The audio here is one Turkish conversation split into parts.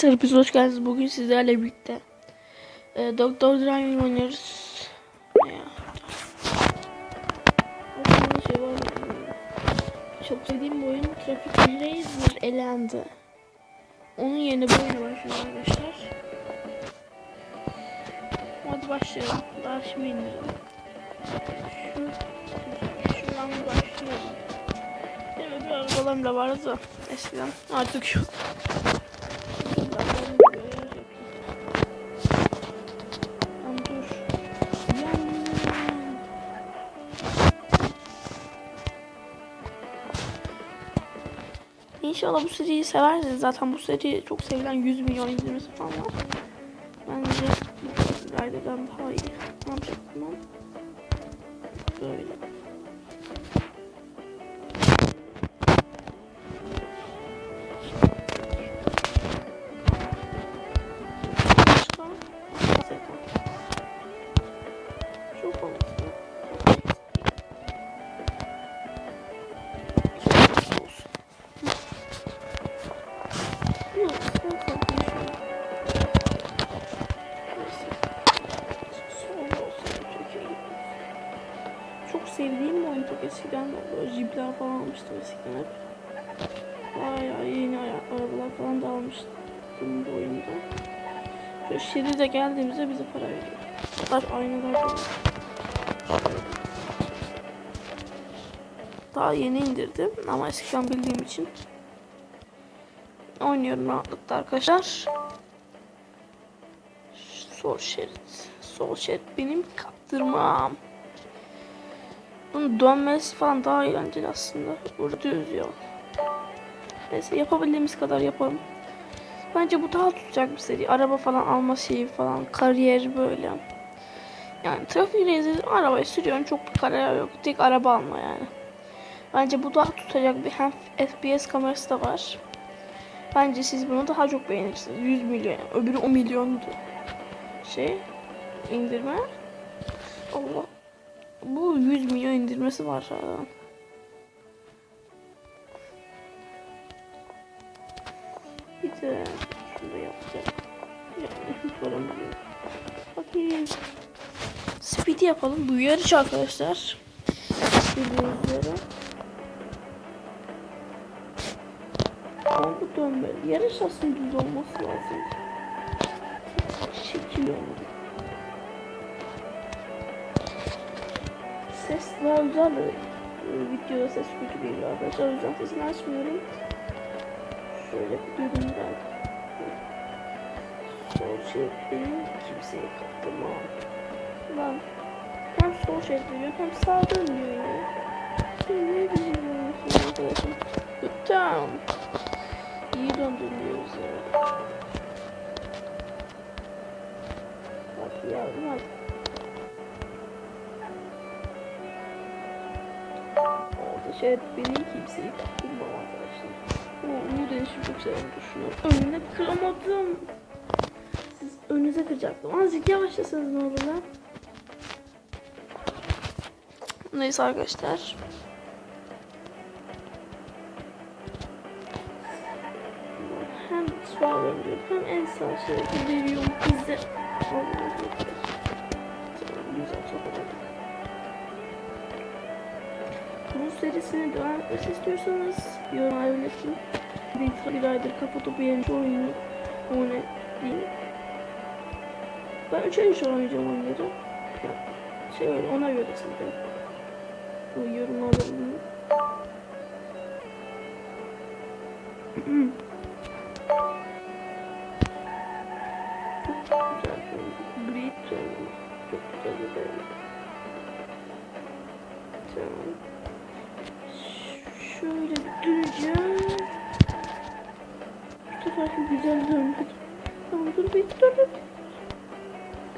Biz hoş geldiniz. Bugün sizlerle birlikte Doktor Driving oynuyoruz. Ya. Aslında şey var. Çok sevdiğim bu oyun Traffic Racer elendi. Onun yerine bu oyuna başlayalım arkadaşlar. Hadi başlayalım. Daha şimdi indirelim. Şuradan başlayalım. Benim öbür arabalarım da vardı da eskiden. Artık yok. İnşallah bu seriyi seversiniz. Zaten bu seri çok sevilen 100 milyon izlemesi falan var. Bence bu Rider'dan daha iyi. Ne yapacaktım ben? Böyle. Çok olmasın. Çok sevdiğim bir oyun, çok eskiden böyle jipler falan almıştım eskiden hep. Bayağı yeni arabalar falan da almıştım bu oyunda. Şöyle şeride geldiğimizde bize para veriyor. Hatta aynalar da daha yeni indirdim ama eskiden bildiğim için oynuyorum rahatlıkla arkadaşlar. Sol şerit. Sol şerit benim kaptırmam. Bunun dönmesi falan daha eğlenceli aslında. Burada düz yol. Neyse yapabildiğimiz kadar yapalım. Bence bu daha tutacak bir seri. Araba falan alma şeyi falan. Kariyer böyle. Yani trafik rezil arabayı sürüyorsun. Çok bir kariyer yok. Tek araba alma yani. Bence bu daha tutacak bir hem FPS kamerası da var. Bence siz bunu daha çok beğenirsiniz. 100 milyon. Yani. Öbürü 10 milyondu. İndirme. Allah. Bu 100 milyon indirmesi var. Bir de şunu yapacağım. Bakayım. Speed yapalım. Bu yarış arkadaşlar. Bildiğinizlere. Bu dönmeli. Yarış aslında düz olması lazım. Şekil olmalı. Ses daha güzel de videoda ses kötü geliyor arkadaşlar. O yüzden sesini açmıyorum. Şöyle bir durumdan. Sol şeritlerini kimseye kaptırmam. Lan hem sol şerit veriyor hem sağ dönüyor ya. Ne diyeceğim arkadaşım. Tamam. İyi döndürüyoruz ya. Hadi yavrum hadi. Orada şerit benim kimseyi kaptırmam arkadaşlar. Bu değişimi çok seviyorum, düşünüyorum. Önüne kıramadım. Siz önünüze kıracaktım. Azıcık yavaşlasanız ne olur lan. Neyse arkadaşlar. Hem sağ veriyor hem en sağ şeridi veriyor bize. Güzel topladık. Bu serisine devam etmesi istiyorsanız yorumlara belirtin. Bir aydır kafa topu yerine oyunu oynayayım. Ben 3 ay oynayacağım oyunları. Öyle ona göre size bu yorumlarda bulunun. Çok güzel bir gri tonu. Çok güzel bir böyle. Tamam. Şöyle döneceğim. Bu sefer şu güzel dönmedi. Tamam dur bir dur.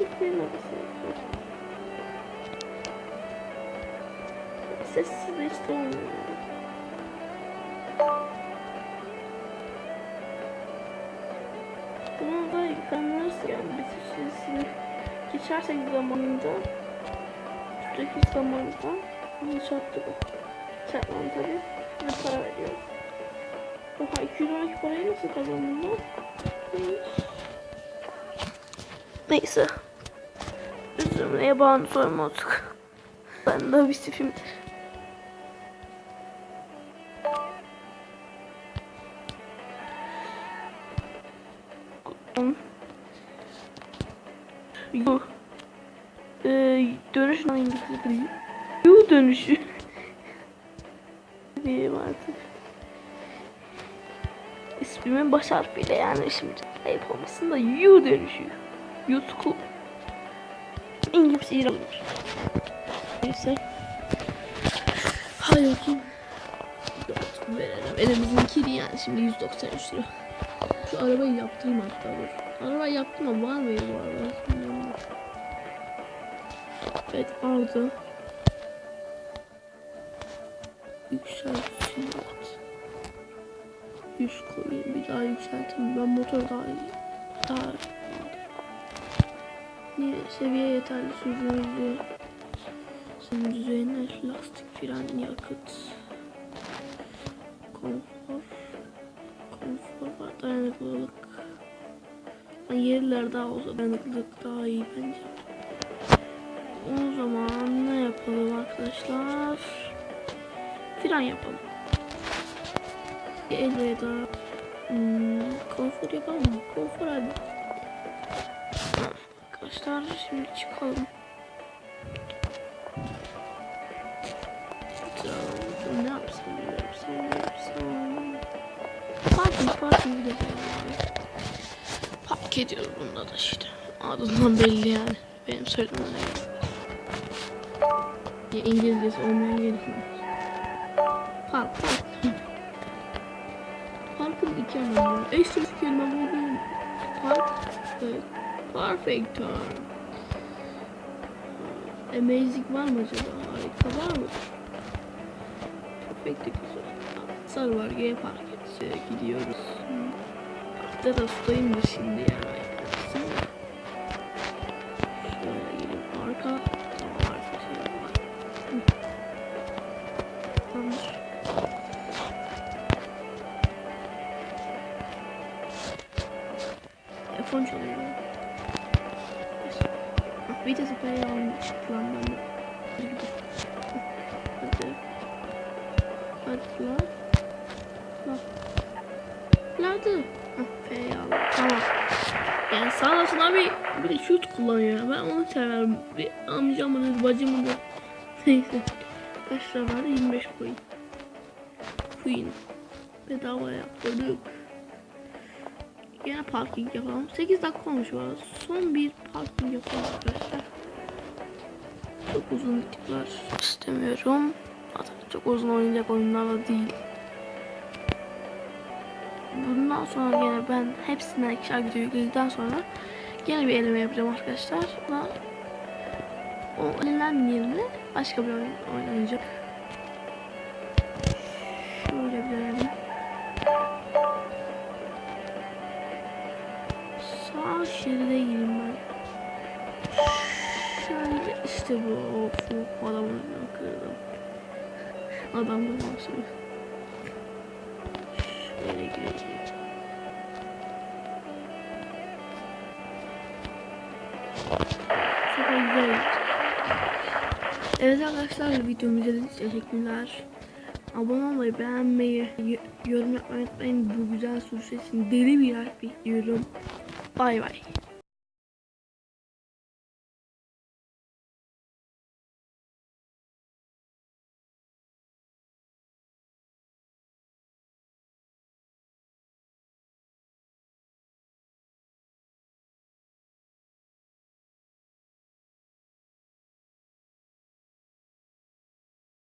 Bittiğin arası. Sessiz de işte olmuyor. Bunu da yıkanırız yani bitişini geçersek zamanında üstteki zamanında bunu çarptı bu. Çarpmam tabi ve para veriyor. Oha 212 parayı nasıl kazandım lan? Neyse. Üzülmeye bağını sormadık. Ben de bir film. Yu. Dönüş İngilizce değil. Yu dönüşü. Diyeyim artık. İsmimin baş harfiyle yani şimdi ayıp olmasın da Yu dönüşü. Yutku. İngilizce İran'dır. Neyse. Hadi bakayım. Verelim. Elimizinkini yani şimdi 193 lira. Şu arabayı yaptırayım hatta dur. Arabayı yaptım ama var mı bu arada? Evet aldı. Yükseltsin. 100 koyayım bir daha yükselteyim. Ben motor daha niye seviye yeterli sürdürüldü. Senin düzeyine lastik, fren, yakıt, konfor var, dayanıklılık. Yerler daha olsa dayanıklılık daha iyi bence. O zaman ne yapalım arkadaşlar? Fren yapalım. Elveda. Konfor yapalım mı? Konfor hadi. Arkadaşlar şimdi çıkalım. Ne yapsam? Parking gidelim. Park ediyoruz bunda da işte. Adından belli yani. Benim söylemem ya İngilizcesi olmayan gerekmiyor. Park. Parkın iki anlamı. Ekstra kelime buldum. Park. Perfect turn. Amazing var mı acaba? Harika var mı? Perfect güzel. Sarı var. G park et. Gidiyoruz. Parkta da tutayım da şimdi yani. Şöyle gidip arka. Arka şey var. Tamamdır. Telefon çalıyor. Vites payı almış lan ben de. Hadi lan. Nerede? F'yi aldım. Tamam. Yani sağ olsun abi bir de şut kullanıyor. Ben onu severim. Bir amcamın, bacımın da. Neyse. Kaç lira vardı? 25 coin. Queen. Bedava yaptırdık. Yine parking yapalım. 8 dakika olmuş var. Son bir parking yapalım arkadaşlar. Çok uzun videolar istemiyorum. Zaten çok uzun oynayacak oyunlarla değil. Bundan sonra yine ben hepsinden ikişer video yükledikten sonra yine bir eleme yapacağım arkadaşlar. O elenen yerine başka bir oyun oynanacak. Şöyle bir verelim. Sağ şeride gireyim ben. Şöyle işte bu. Of adamı kırdım. Adam da masum. Şöyle gireyim. Çok güzel. Evet arkadaşlar videomu izlediğiniz için teşekkürler. Abone olmayı, beğenmeyi, yorum yapmayı unutmayın. Bu güzel sürüş için deli bir like bekliyorum. Bay bay.